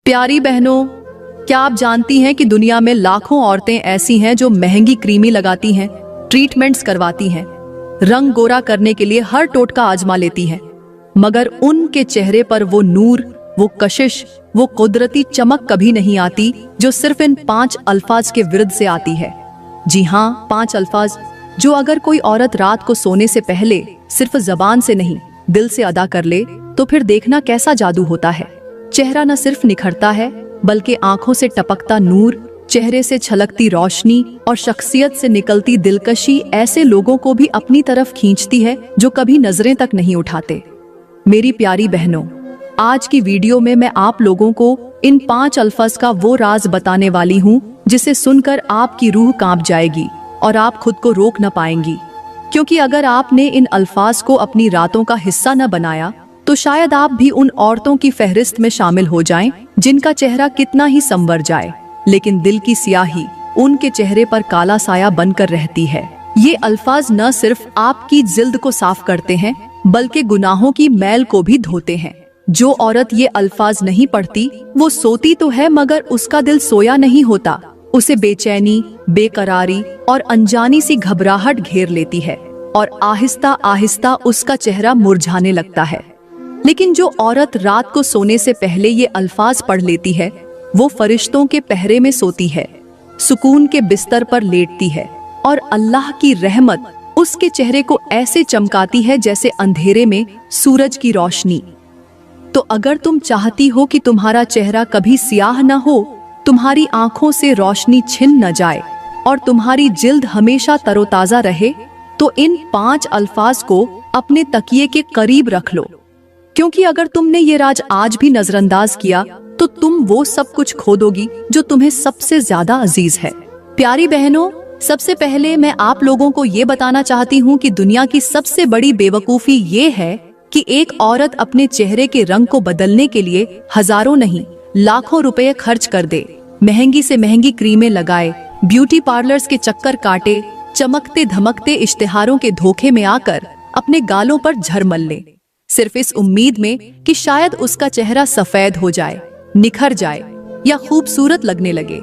प्यारी बहनों, क्या आप जानती हैं कि दुनिया में लाखों औरतें ऐसी हैं जो महंगी क्रीमें लगाती हैं, ट्रीटमेंट्स करवाती हैं, रंग गोरा करने के लिए हर टोटका आजमा लेती हैं, मगर उनके चेहरे पर वो नूर, वो कशिश, वो कुदरती चमक कभी नहीं आती जो सिर्फ इन 5 अल्फाज के विरुद्ध से आती है। जी हाँ, 5 अल्फाज जो अगर कोई औरत रात को सोने से पहले सिर्फ जबान से नहीं दिल से अदा कर ले तो फिर देखना कैसा जादू होता है। चेहरा न सिर्फ निखरता है बल्कि आंखों से टपकता नूर, चेहरे से छलकती रोशनी और शख्सियत से निकलती दिलकशी ऐसे लोगों को भी अपनी तरफ खींचती है जो कभी नजरें तक नहीं उठाते। मेरी प्यारी बहनों, आज की वीडियो में मैं आप लोगों को इन 5 अल्फाज का वो राज बताने वाली हूँ जिसे सुनकर आपकी रूह कांप जाएगी और आप खुद को रोक न पाएंगी। क्योंकि अगर आपने इन अल्फाज को अपनी रातों का हिस्सा न बनाया तो शायद आप भी उन औरतों की फहरिस्त में शामिल हो जाएं जिनका चेहरा कितना ही संवर जाए लेकिन दिल की स्याही उनके चेहरे पर काला साया बनकर रहती है। ये अल्फाज न सिर्फ आपकी जिल्द को साफ करते हैं बल्कि गुनाहों की मैल को भी धोते हैं। जो औरत ये अल्फाज नहीं पढ़ती वो सोती तो है मगर उसका दिल सोया नहीं होता। उसे बेचैनी, बेकरारी और अनजानी सी घबराहट घेर लेती है और आहिस्ता आहिस्ता उसका चेहरा मुरझाने लगता है। लेकिन जो औरत रात को सोने से पहले ये अल्फाज पढ़ लेती है वो फरिश्तों के पहरे में सोती है, सुकून के बिस्तर पर लेटती है और अल्लाह की रहमत उसके चेहरे को ऐसे चमकाती है जैसे अंधेरे में सूरज की रोशनी। तो अगर तुम चाहती हो कि तुम्हारा चेहरा कभी स्याह न हो, तुम्हारी आंखों से रोशनी छिन न जाए और तुम्हारी जिल्द हमेशा तरोताजा रहे, तो इन 5 अल्फाज को अपने तकिए के करीब रख लो। क्योंकि अगर तुमने ये राज आज भी नजरअंदाज किया तो तुम वो सब कुछ खो दोगी जो तुम्हें सबसे ज्यादा अजीज है। प्यारी बहनों, सबसे पहले मैं आप लोगों को ये बताना चाहती हूँ कि दुनिया की सबसे बड़ी बेवकूफी ये है कि एक औरत अपने चेहरे के रंग को बदलने के लिए हजारों नहीं लाखों रुपए खर्च कर दे, महंगी से महंगी क्रीमें लगाए, ब्यूटी पार्लर्स के चक्कर काटे, चमकते धमकते इश्तिहारों के धोखे में आकर अपने गालों पर झरमल ले, सिर्फ इस उम्मीद में कि शायद उसका चेहरा सफेद हो जाए, निखर जाए या खूबसूरत लगने लगे।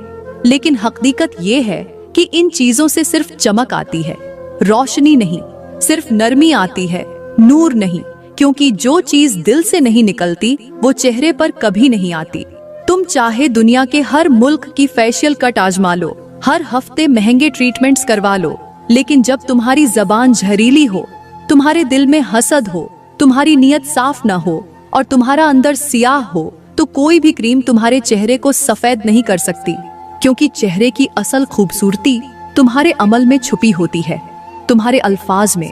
लेकिन हकीकत ये है कि इन चीजों से सिर्फ चमक आती है, रोशनी नहीं, सिर्फ नरमी आती है, नूर नहीं। क्योंकि जो चीज दिल से नहीं निकलती वो चेहरे पर कभी नहीं आती। तुम चाहे दुनिया के हर मुल्क की फेशियल कट आजमा लो, हर हफ्ते महंगे ट्रीटमेंट्स करवा लो, लेकिन जब तुम्हारी जबान जहरीली हो, तुम्हारे दिल में हसद हो, तुम्हारी नीयत साफ न हो और तुम्हारा अंदर सियाह हो, तो कोई भी क्रीम तुम्हारे चेहरे को सफेद नहीं कर सकती। क्योंकि चेहरे की असल खूबसूरती तुम्हारे अमल में छुपी होती है, तुम्हारे अल्फाज में,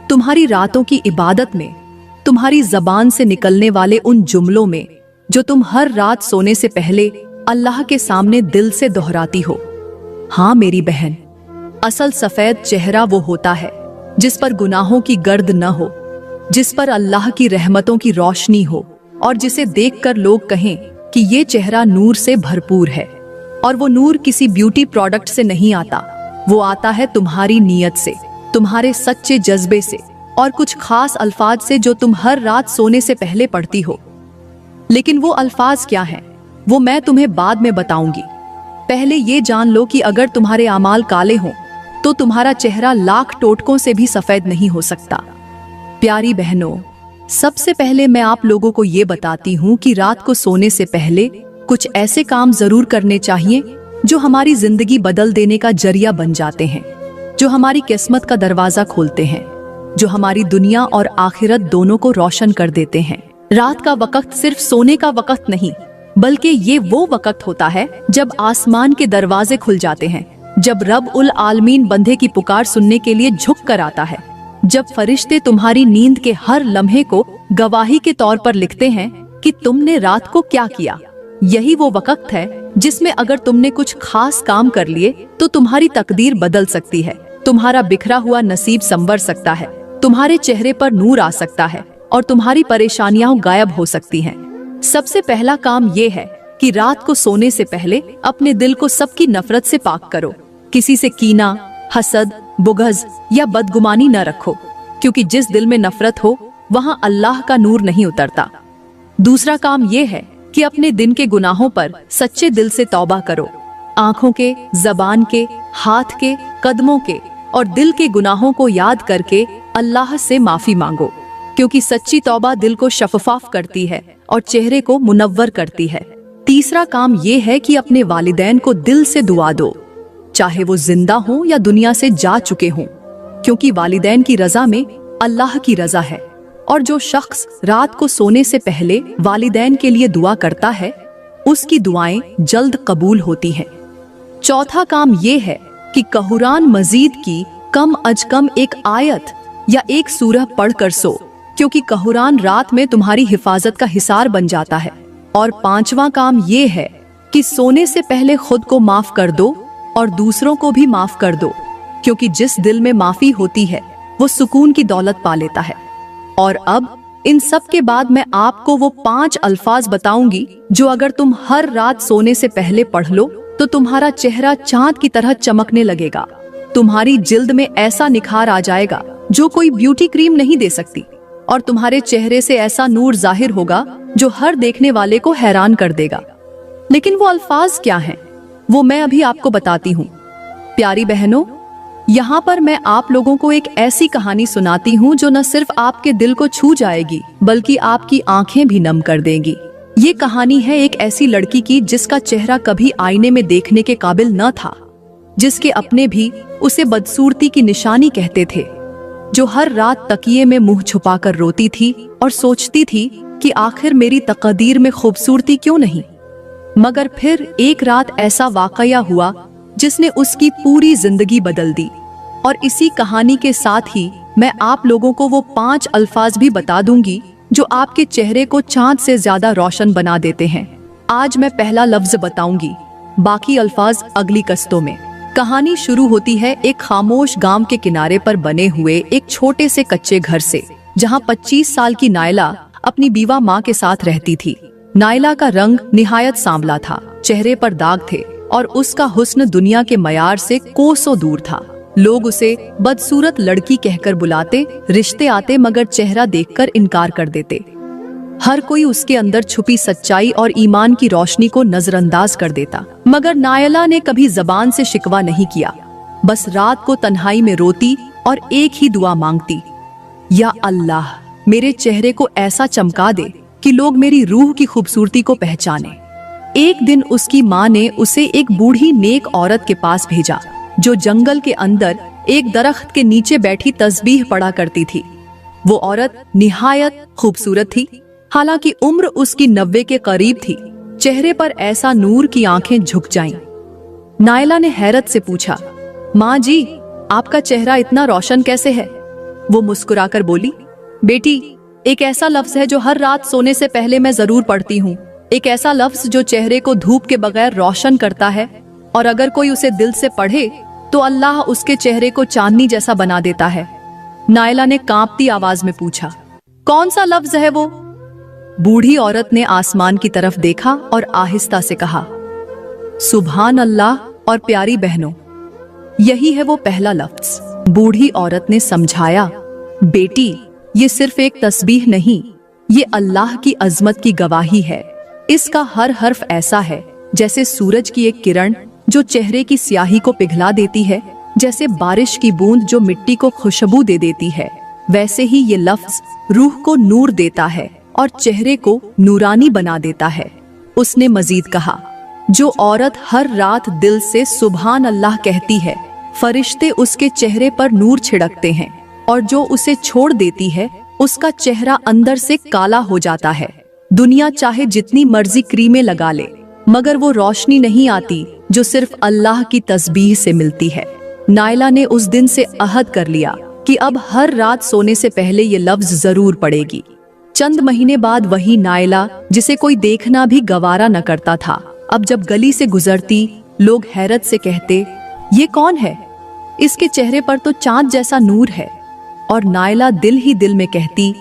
तुम्हारी रातों की इबादत में, तुम्हारी जबान से निकलने वाले उन जुमलों में जो तुम हर रात सोने से पहले अल्लाह के सामने दिल से दोहराती हो। हाँ मेरी बहन, असल सफेद चेहरा वो होता है जिस पर गुनाहों की गर्द न हो, जिस पर अल्लाह की रहमतों की रोशनी हो और जिसे देखकर लोग कहें कि ये चेहरा नूर से भरपूर है। और वो नूर किसी ब्यूटी प्रोडक्ट से नहीं आता, वो आता है तुम्हारी नीयत से, तुम्हारे सच्चे जज्बे से और कुछ खास अल्फाज से जो तुम हर रात सोने से पहले पढ़ती हो। लेकिन वो अल्फाज क्या हैं, वो मैं तुम्हें बाद में बताऊंगी। पहले ये जान लो कि अगर तुम्हारे अमाल काले हों तो तुम्हारा चेहरा लाख टोटकों से भी सफेद नहीं हो सकता। प्यारी बहनों, सबसे पहले मैं आप लोगों को ये बताती हूँ कि रात को सोने से पहले कुछ ऐसे काम जरूर करने चाहिए जो हमारी जिंदगी बदल देने का जरिया बन जाते हैं, जो हमारी किस्मत का दरवाजा खोलते हैं, जो हमारी दुनिया और आखिरत दोनों को रोशन कर देते हैं। रात का वक्त सिर्फ सोने का वक्त नहीं, बल्कि ये वो वक्त होता है जब आसमान के दरवाजे खुल जाते हैं, जब रब उल आलमीन बंदे की पुकार सुनने के लिए झुक कर आता है, जब फरिश्ते तुम्हारी नींद के हर लम्हे को गवाही के तौर पर लिखते हैं कि तुमने रात को क्या किया। यही वो वक्त है जिसमें अगर तुमने कुछ खास काम कर लिए तो तुम्हारी तकदीर बदल सकती है, तुम्हारा बिखरा हुआ नसीब संवर सकता है, तुम्हारे चेहरे पर नूर आ सकता है और तुम्हारी परेशानियां गायब हो सकती हैं। सबसे पहला काम ये है कि रात को सोने से पहले अपने दिल को सबकी नफरत से पाक करो। किसी से कीना, हसद, बुग़्ज़ या बदगुमानी न रखो, क्योंकि जिस दिल में नफरत हो वहाँ अल्लाह का नूर नहीं उतरता। दूसरा काम ये है कि अपने दिन के गुनाहों पर सच्चे दिल से तौबा करो। आंखों के, जबान के, हाथ के, कदमों के और दिल के गुनाहों को याद करके अल्लाह से माफी मांगो, क्योंकि सच्ची तौबा दिल को शफाफ करती है और चेहरे को मुनव्वर करती है। तीसरा काम ये है कि अपने वालिदैन को दिल से दुआ दो, चाहे वो जिंदा हो या दुनिया से जा चुके हों, क्योंकि वालिदैन की रजा में अल्लाह की रजा है। और जो शख्स रात को सोने से पहले वालिदैन के लिए दुआ करता है, उसकी दुआएं जल्द कबूल होती हैं। चौथा काम ये है कि कुरान मजीद की कम अज कम एक आयत या एक सूरह पढ़कर सो, क्योंकि कुरान रात में तुम्हारी हिफाजत का हिसार बन जाता है। और पांचवा काम ये है कि सोने से पहले खुद को माफ कर दो और दूसरों को भी माफ कर दो, क्योंकि जिस दिल में माफी होती है वो सुकून की दौलत पा लेता है। और अब इन सब के बाद मैं आपको वो 5 अल्फाज बताऊंगी जो अगर तुम हर रात सोने से पहले पढ़ लो तो तुम्हारा चेहरा चांद की तरह चमकने लगेगा। तुम्हारी जिल्द में ऐसा निखार आ जाएगा जो कोई ब्यूटी क्रीम नहीं दे सकती, और तुम्हारे चेहरे से ऐसा नूर जाहिर होगा जो हर देखने वाले को हैरान कर देगा। लेकिन वो अल्फाज क्या हैं, वो मैं अभी आपको बताती हूँ। प्यारी बहनों, यहाँ पर मैं आप लोगों को एक ऐसी कहानी सुनाती हूँ जो न सिर्फ आपके दिल को छू जाएगी बल्कि आपकी आंखें भी नम कर देगी। ये कहानी है एक ऐसी लड़की की जिसका चेहरा कभी आईने में देखने के काबिल न था, जिसके अपने भी उसे बदसूरती की निशानी कहते थे, जो हर रात तकिए में मुंह छुपाकर रोती थी और सोचती थी कि आखिर मेरी तकदीर में खूबसूरती क्यों नहीं। मगर फिर एक रात ऐसा वाकया हुआ जिसने उसकी पूरी जिंदगी बदल दी। और इसी कहानी के साथ ही मैं आप लोगों को वो 5 अल्फाज भी बता दूंगी जो आपके चेहरे को चांद से ज्यादा रोशन बना देते हैं। आज मैं पहला लफ्ज बताऊंगी, बाकी अल्फाज अगली कस्तों में। कहानी शुरू होती है एक खामोश गांव के किनारे पर बने हुए एक छोटे से कच्चे घर से, जहां 25 साल की नायला अपनी बीवा माँ के साथ रहती थी। नायला का रंग निहायत सांवला था, चेहरे पर दाग थे और उसका हुस्न दुनिया के मयार से कोसों दूर था। लोग उसे बदसूरत लड़की कहकर बुलाते, रिश्ते आते मगर चेहरा देखकर इनकार कर देते। हर कोई उसके अंदर छुपी सच्चाई और ईमान की रोशनी को नजरअंदाज कर देता। मगर नायला ने कभी जबान से शिकवा नहीं किया, बस रात को तन्हाई में रोती और एक ही दुआ मांगती, या अल्लाह मेरे चेहरे को ऐसा चमका दे कि लोग मेरी रूह की खूबसूरती को पहचाने। एक दिन उसकी माँ ने उसे एक बूढ़ी नेक औरत के पास भेजा जो जंगल के अंदर एक दरख्त के नीचे बैठी तस्बीह पढ़ा करती थी। वो औरत निहायत खूबसूरत थी, हालांकि उम्र उसकी 90 के करीब थी। चेहरे पर ऐसा नूर की आंखें झुक जाईं। नायला ने हैरत से पूछा, माँ जी, आपका चेहरा इतना रोशन कैसे है? वो मुस्कुराकर बोली, बेटी, एक ऐसा लफ्ज है जो हर रात सोने से पहले मैं जरूर पढ़ती हूँ। एक ऐसा लफ्ज जो चेहरे को धूप के बगैर रोशन करता है, और अगर कोई उसे दिल से पढ़े तो अल्लाह उसके चेहरे को चांदनी जैसा बना देता है। नायला ने कांपती आवाज में पूछा, कौन सा लफ्ज है वो? बूढ़ी औरत ने आसमान की तरफ देखा और आहिस्ता से कहा, सुभान अल्लाह। और प्यारी बहनों, यही है वो पहला लफ्ज। बूढ़ी औरत ने समझाया, बेटी, ये सिर्फ एक तस्बीह नहीं, ये अल्लाह की अजमत की गवाही है। इसका हर हर्फ ऐसा है जैसे सूरज की एक किरण जो चेहरे की स्याही को पिघला देती है, जैसे बारिश की बूंद जो मिट्टी को खुशबू दे देती है, वैसे ही ये लफ्ज रूह को नूर देता है और चेहरे को नूरानी बना देता है। उसने मजीद कहा, जो औरत हर रात दिल से सुभान अल्लाह कहती है, फरिश्ते उसके चेहरे पर नूर छिड़कते हैं, और जो उसे छोड़ देती है उसका चेहरा अंदर से काला हो जाता है। दुनिया चाहे जितनी मर्जी क्रीमें लगा ले, मगर वो रोशनी नहीं आती जो सिर्फ अल्लाह की तस्बीह से मिलती है। नायला ने उस दिन से अहद कर लिया कि अब हर रात सोने से पहले ये लफ्ज जरूर पढ़ेगी। चंद महीने बाद वही नायला, जिसे कोई देखना भी गवारा न करता था, अब जब गली से गुजरती लोग हैरत से कहते, ये कौन है? इसके चेहरे पर तो चांद जैसा नूर है। और नायला दिल ही दिल में कहती,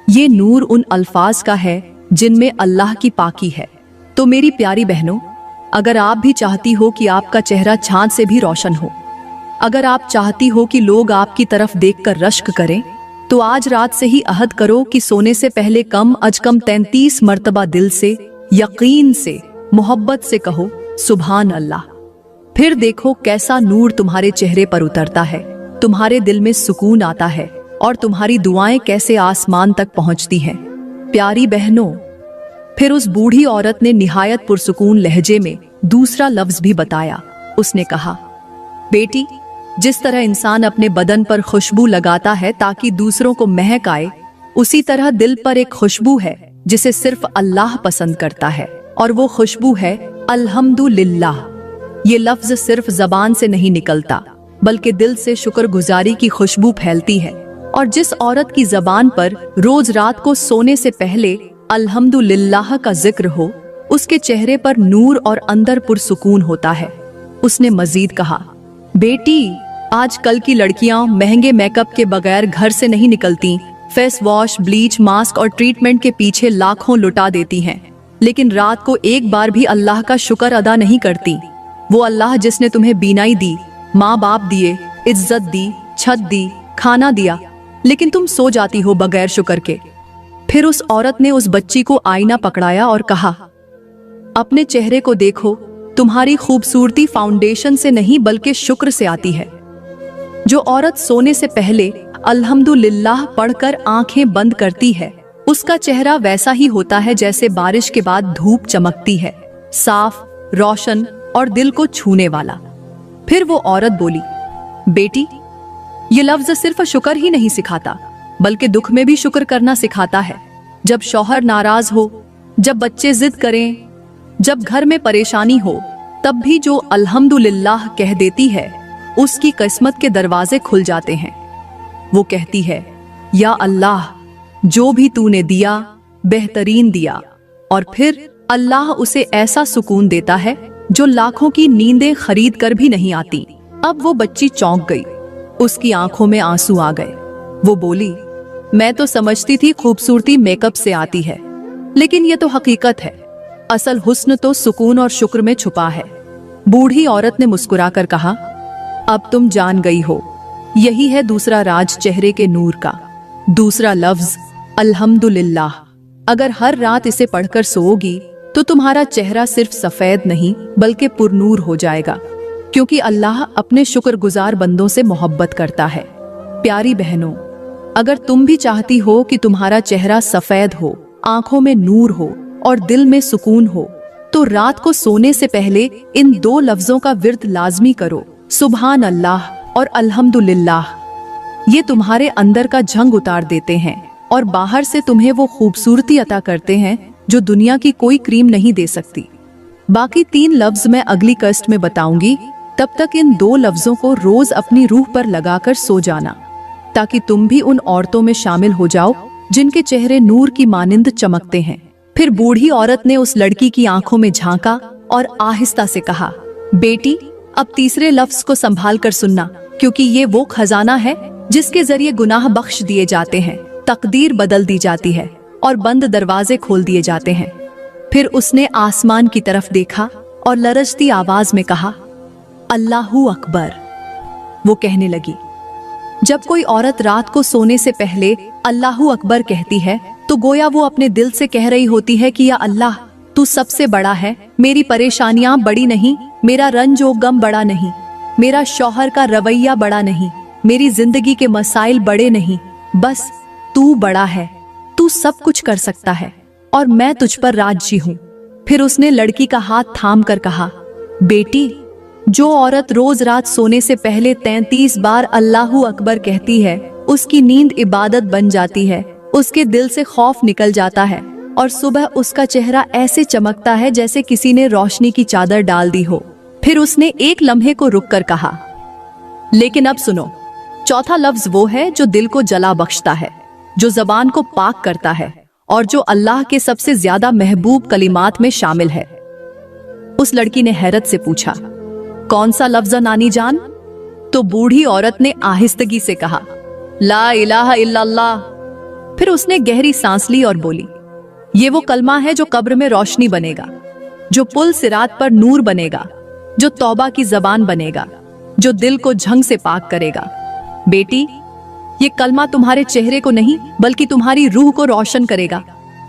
ये नूर उन अल्फाज का है जिनमें अल्लाह की पाकी है। तो मेरी प्यारी बहनों, अगर आप भी चाहती हो कि आपका चेहरा चांद से भी रोशन हो, अगर आप चाहती हो कि लोग आपकी तरफ देखकर रश्क करें, तो आज रात से ही अहद करो कि सोने से पहले कम अज कम 33 मर्तबा दिल से यकीन से, मोहब्बत से कहो सुभान अल्लाह। फिर देखो कैसा नूर तुम्हारे चेहरे पर उतरता है, तुम्हारे दिल में सुकून आता है और तुम्हारी दुआएं कैसे आसमान तक पहुंचती हैं। प्यारी बहनों, फिर उस बूढ़ी औरत ने निहायत पुरसुकून लहजे में दूसरा लफ्ज भी बताया। उसने कहा, बेटी, जिस तरह इंसान अपने बदन पर खुशबू लगाता है ताकि दूसरों को महक आए, उसी तरह दिल पर एक खुशबू है जिसे सिर्फ अल्लाह पसंद करता है, और वो खुशबू है अल्हम्दुलिल्लाह। ये लफ्ज सिर्फ जबान से नहीं निकलता, बल्कि दिल से शुक्रगुजारी की खुशबू फैलती है। और जिस औरत की जबान पर रोज रात को सोने से पहले अल्हम्दुलिल्लाह का जिक्र हो, उसके चेहरे पर नूर और अंदर पुरसुकून होता है। उसने मजीद कहा, बेटी, आजकल की लड़कियां महंगे मेकअप के बगैर घर से नहीं निकलती। फेस वॉश, ब्लीच, मास्क और ट्रीटमेंट के पीछे लाखों लुटा देती हैं, लेकिन रात को एक बार भी अल्लाह का शुक्र अदा नहीं करती। वो अल्लाह जिसने तुम्हें बीनाई दी, माँ बाप दिए, इज्जत दी, छत दी, खाना दिया, लेकिन तुम सो जाती हो बगैर शुक्र के। फिर उस औरत ने उस बच्ची को आईना पकड़ाया और कहा, अपने चेहरे को देखो, तुम्हारी खूबसूरती फाउंडेशन से नहीं बल्कि शुक्र से आती है। जो औरत सोने से पहले अल्हम्दुलिल्लाह पढ़कर आंखें बंद करती है, उसका चेहरा वैसा ही होता है जैसे बारिश के बाद धूप चमकती है, साफ, रोशन और दिल को छूने वाला। फिर वो औरत बोली, बेटी, ये लफ्ज सिर्फ शुक्र ही नहीं सिखाता, बल्कि दुख में भी शुक्र करना सिखाता है। जब शौहर नाराज हो, जब बच्चे जिद करें, जब घर में परेशानी हो, तब भी जो अल्हम्दुलिल्लाह कह देती है, उसकी किस्मत के दरवाजे खुल जाते हैं। वो कहती है, या अल्लाह, जो भी तूने दिया बेहतरीन दिया। और फिर अल्लाह उसे ऐसा सुकून देता है जो लाखों की नींदें खरीद कर भी नहीं आती। अब वो बच्ची चौंक गई, उसकी आंखों में आंसू आ गए। वो बोली, मैं तो समझती थी खूबसूरती मेकअप से आती है, लेकिन ये तो हकीकत है। असल हुस्न तो सुकून और शुक्र में छुपा है। बूढ़ी औरत ने मुस्कुराकर कहा, अब तुम जान गई हो, यही है दूसरा राज चेहरे के नूर का। दूसरा लफ्ज अल्हम्दुलिल्लाह। अगर हर रात इसे पढ़कर सोओगी तो तुम्हारा चेहरा सिर्फ सफेद नहीं बल्कि पुरनूर हो जाएगा, क्योंकि अल्लाह अपने शुक्रगुजार बंदों से मोहब्बत करता है। प्यारी बहनों, अगर तुम भी चाहती हो कि तुम्हारा चेहरा सफेद हो, आंखों में नूर हो और दिल में सुकून हो, तो रात को सोने से पहले इन दो लफ्जों का विर्द लाजमी करो, सुभान अल्लाह और अल्हम्दुलिल्लाह। ये तुम्हारे अंदर का झंग उतार देते हैं और बाहर से तुम्हें वो खूबसूरती अता करते हैं जो दुनिया की कोई क्रीम नहीं दे सकती। बाकी 3 लफ्ज मैं अगली कस्ट में बताऊंगी। तब तक इन 2 लफ्जों को रोज अपनी रूह पर लगाकर सो जाना, ताकि तुम भी उन औरतों में शामिल हो जाओ जिनके चेहरे नूर की मानिंद चमकते हैं। फिर बूढ़ी औरत ने उस लड़की की आंखों में झांका और आहिस्ता से कहा, बेटी, अब तीसरे लफ्ज को संभाल कर सुनना, क्योंकि ये वो खजाना है जिसके जरिए गुनाह बख्श दिए जाते हैं, तकदीर बदल दी जाती है और बंद दरवाजे खोल दिए जाते हैं। फिर उसने आसमान की तरफ देखा और लरजती आवाज में कहा, अल्लाहू अकबर। वो कहने लगी, जब कोई औरत रात को सोने से पहले अल्लाहू अकबर कहती है तो गोया वो अपने दिल से कह रही होती है कि या अल्लाह, तू सबसे बड़ा है, मेरी परेशानियां बड़ी नहीं, मेरा रंज और गम बड़ा नहीं, मेरा शौहर का रवैया बड़ा नहीं, मेरी जिंदगी के मसाइल बड़े नहीं, बस तू बड़ा है, तू सब कुछ कर सकता है और मैं तुझ पर राजी हूँ। फिर उसने लड़की का हाथ थाम कर कहा, बेटी, जो औरत रोज रात सोने से पहले 33 बार अल्लाहू अकबर कहती है, उसकी नींद इबादत बन जाती है, उसके दिल से खौफ निकल जाता है और सुबह उसका चेहरा ऐसे चमकता है जैसे किसी ने रोशनी की चादर डाल दी हो। फिर उसने एक लम्हे को रुक कर कहा, लेकिन अब सुनो, चौथा लफ्ज वो है जो दिल को जला बख्शता है, जो जबान को पाक करता है और जो अल्लाह के सबसे ज्यादा महबूब कलिमात में शामिल है। उस लड़की ने हैरत से पूछा, कौन सा लफ्ज नानी जान? तो बूढ़ी औरत ने आहिस्तगी से कहा, ला इलाहा इल्लल्लाह। फिर उसने गहरी सांस ली और बोली, ये वो कलमा है जो कब्र में रोशनी बनेगा, जो पुल सिरात पर नूर बनेगा, जो तौबा की जबान बनेगा, जो दिल को झंग से पाक करेगा। बेटी, ये कलमा तुम्हारे चेहरे को नहीं बल्कि तुम्हारी रूह को रोशन करेगा।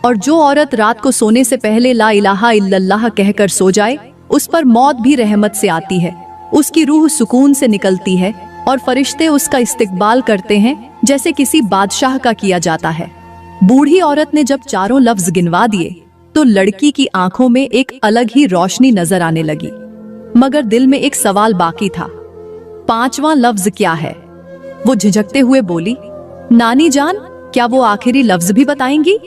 और जो औरत रात को सोने से पहले ला इलाहा इल्लल्लाह कहकर सो जाए, उस पर मौत भी रहमत से आती है, उसकी रूह सुकून से निकलती है और फरिश्ते उसका इस्तकबाल करते हैं जैसे किसी बादशाह का किया जाता है। बूढ़ी औरत ने जब चारों लफ्ज गिनवा दिए तो लड़की की आंखों में एक अलग ही रोशनी नजर आने लगी, मगर दिल में एक सवाल बाकी था। 5वां लफ्ज क्या है? वो झिझकते हुए बोली, नानी जान, क्या वो आखिरी लफ्ज भी बताएंगी?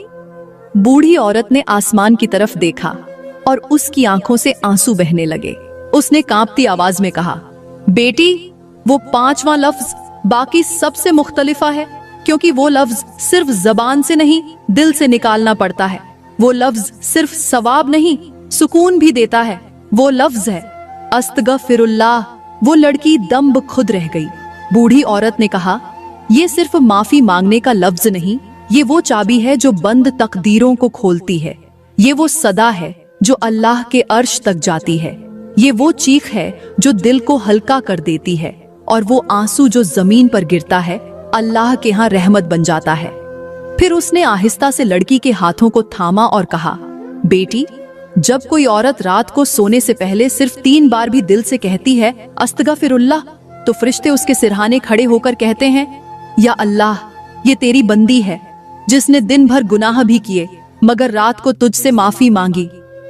बूढ़ी औरत ने आसमान की तरफ देखा और उसकी आंखों से आंसू बहने लगे। उसने कांपती आवाज में कहा, बेटी, वो 5वां लफ्ज बाकी सबसे मुख्तलिफा है, क्योंकि वो लफ्ज सिर्फ जबान से नहीं, दिल से निकालना पड़ता है। वो लफ्ज सिर्फ सवाब नहीं, सुकून भी देता है। वो लफ्ज है अस्तगफिरुल्लाह। वो लड़की दम खुद रह गई। बूढ़ी औरत ने कहा, ये सिर्फ माफी मांगने का लफ्ज नहीं, ये वो चाबी है जो बंद तकदीरों को खोलती है। ये वो सदा है जो अल्लाह के अर्श तक जाती है। ये वो चीख है जो दिल को हल्का कर देती है, और वो आंसू जो जमीन पर गिरता है अल्लाह के यहाँ रहमत बन जाता है। फिर उसने आहिस्ता से लड़की के हाथों को थामा और कहा, बेटी, जब कोई औरत रात को सोने से पहले सिर्फ 3 बार भी दिल से कहती है अस्तगफिरुल्लाह, तो फरिश्ते उसके सिरहाने खड़े होकर कहते हैं, या अल्लाह, ये तेरी बंदी है जिसने दिन भर गुनाह भी किए मगर रात को तुझसे माफी मांगी,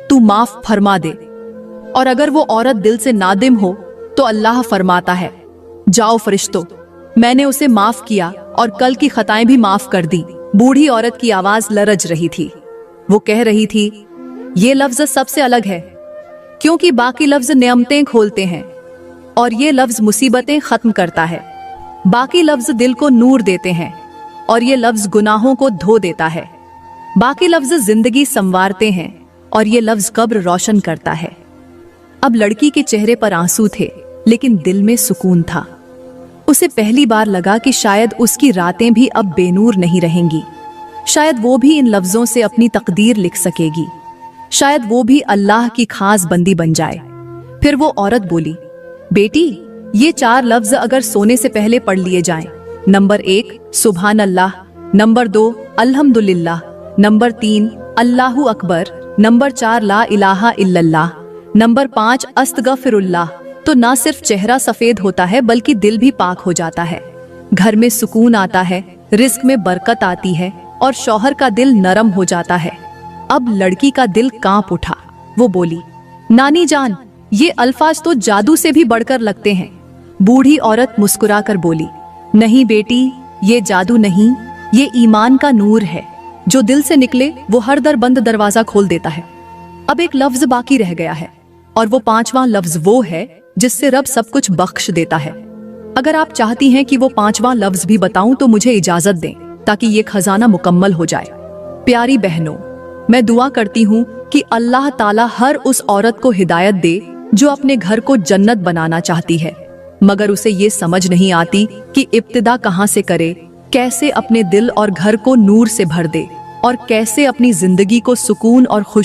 तू माफ फरमा दे। और अगर वो औरत दिल से नादिम हो तो अल्लाह फरमाता है, जाओ फरिश्तों, मैंने उसे माफ किया और कल की खताएं भी माफ कर दी। बूढ़ी औरत की आवाज लरज रही थी। वो कह रही थी, ये लफ्ज सबसे अलग है, क्योंकि बाकी लफ्ज नेमतें खोलते हैं और ये लफ्ज मुसीबतें खत्म करता है। बाकी लफ्ज दिल को नूर देते हैं और ये लफ्ज गुनाहों को धो देता है। बाकी लफ्ज जिंदगी संवारते हैं और ये लफ्ज कब्र रोशन करता है। अब लड़की के चेहरे पर आंसू थे, लेकिन दिल में सुकून था। उसे पहली बार लगा कि शायद उसकी रातें भी अब बेनूर नहीं रहेंगी। शायद वो भी इन लफ्जों से अपनी तकदीर लिख सकेगी। शायद वो भी अल्लाह की खास बंदी बन जाए। फिर वो औरत बोली, बेटी, ये 4 लफ्ज अगर सोने से पहले पढ़ लिए जाएं, नंबर 1 सुभान अल्लाह, नंबर 2 अल्हम्दुलिल्लाह, नंबर 3 अल्लाहु अकबर, नंबर 4 ला इलाहा इल्लल्लाह, नंबर 5 अस्तगफिरुल्लाह, तो ना सिर्फ चेहरा सफेद होता है बल्कि दिल भी पाक हो जाता है। घर में सुकून आता है, रिस्क में बरकत आती है और शौहर का दिल नरम हो जाता है। अब लड़की का दिल कांप उठा। वो बोली, नानी जान, ये अल्फाज तो जादू से भी बढ़कर लगते हैं। बूढ़ी औरत मुस्कुराकर बोली, नहीं बेटी, ये जादू नहीं, ये ईमान का नूर है। जो दिल से निकले वो हर दर बंद दरवाजा खोल देता है। अब एक लफ्ज बाकी रह गया है, और वो 5वां लफ्ज वो है जिससे रब सब कुछ बख्श देता है। अगर आप चाहती हैं कि वो 5वां लफ्ज भी बताऊं तो मुझे इजाजत दें, ताकि ये खजाना मुकम्मल हो जाए। प्यारी बहनों, मैं दुआ करती हूँ कि अल्लाह ताला हर उस औरत को हिदायत दे जो अपने घर को जन्नत बनाना चाहती है, मगर उसे ये समझ नहीं आती कि इब्तिदा कहाँ से करे, कैसे अपने दिल और घर को नूर से भर दे और कैसे अपनी जिंदगी को सुकून और खुश